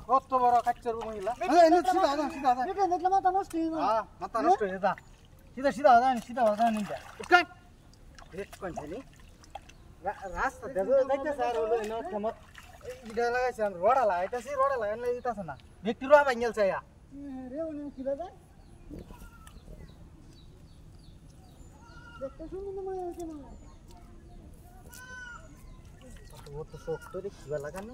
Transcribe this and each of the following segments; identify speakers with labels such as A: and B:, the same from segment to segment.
A: কত বড় কাচ্চার মহিলা মাথা নষ্ট হয়ে যা সিধা সিধা সিধা রাস্তা দেখতেছে আর লাগাইছে রোডা লাগাইতেছি রোডা লাগাই দিতেছে না ব্যক্তি রোয়া ভাঙেল চাইয়া ও তো শক্ত রে কিবা লাগানো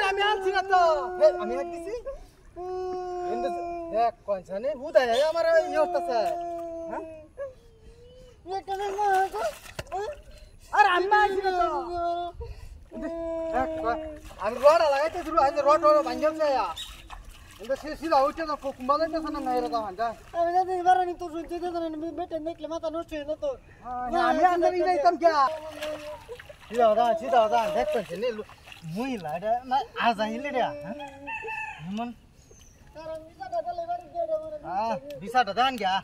A: আমি আনছি না তো আমি দিছি দেখ কোনখানে বুদায় আমার এই হচ্ছে হ্যাঁ আরে আমি আনছি না তো দেখ আমি রোডা লাগাইতে শুরু আজ রোড ভাঙল যায় কিন্তু সে সিধা উঠে না কুম্বালাইতে না নাই রে গান যা আমি জানি এবারে নি তো শুনতে তো না বেটে দেখলে মাথা নষ্ট হয়ে যেত আমি আন্দারি যাইতাম কি সিধা দা দেখ কোনখানে মহিলা এটা না আজ আইলে রে মন bisa dadan ya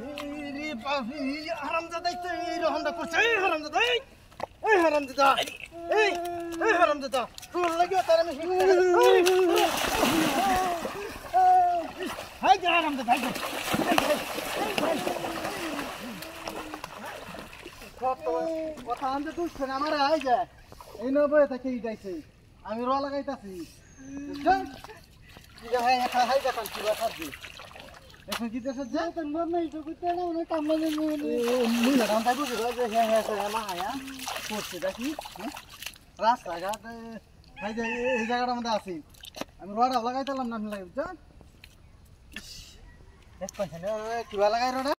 A: ini papi haram zada itu haram da kurcai haram zada haram zada haram zada tur lagi tara me hai haram zada hai কথা আনতে দুষ্ট না আমার আই যায় এই নবে থেকে যাইছে আমি র লাগাইতাছি বুঝছেন কি যে হয় একা হাই দেখান কি কথা দি এখন কি দেশ যায় তো মন নাই তো কইতে না ওই কাম মানে মুই না কাম তাই বুঝে যে হ্যাঁ হ্যাঁ মা আয়া করছে দেখি রাস্তাঘাট হাই যে এই জায়গাটার মধ্যে আছি আমি রডা লাগাইতাম না আমি লাগাই বুঝছেন দেখ পাইছেন কিবা লাগাই রডা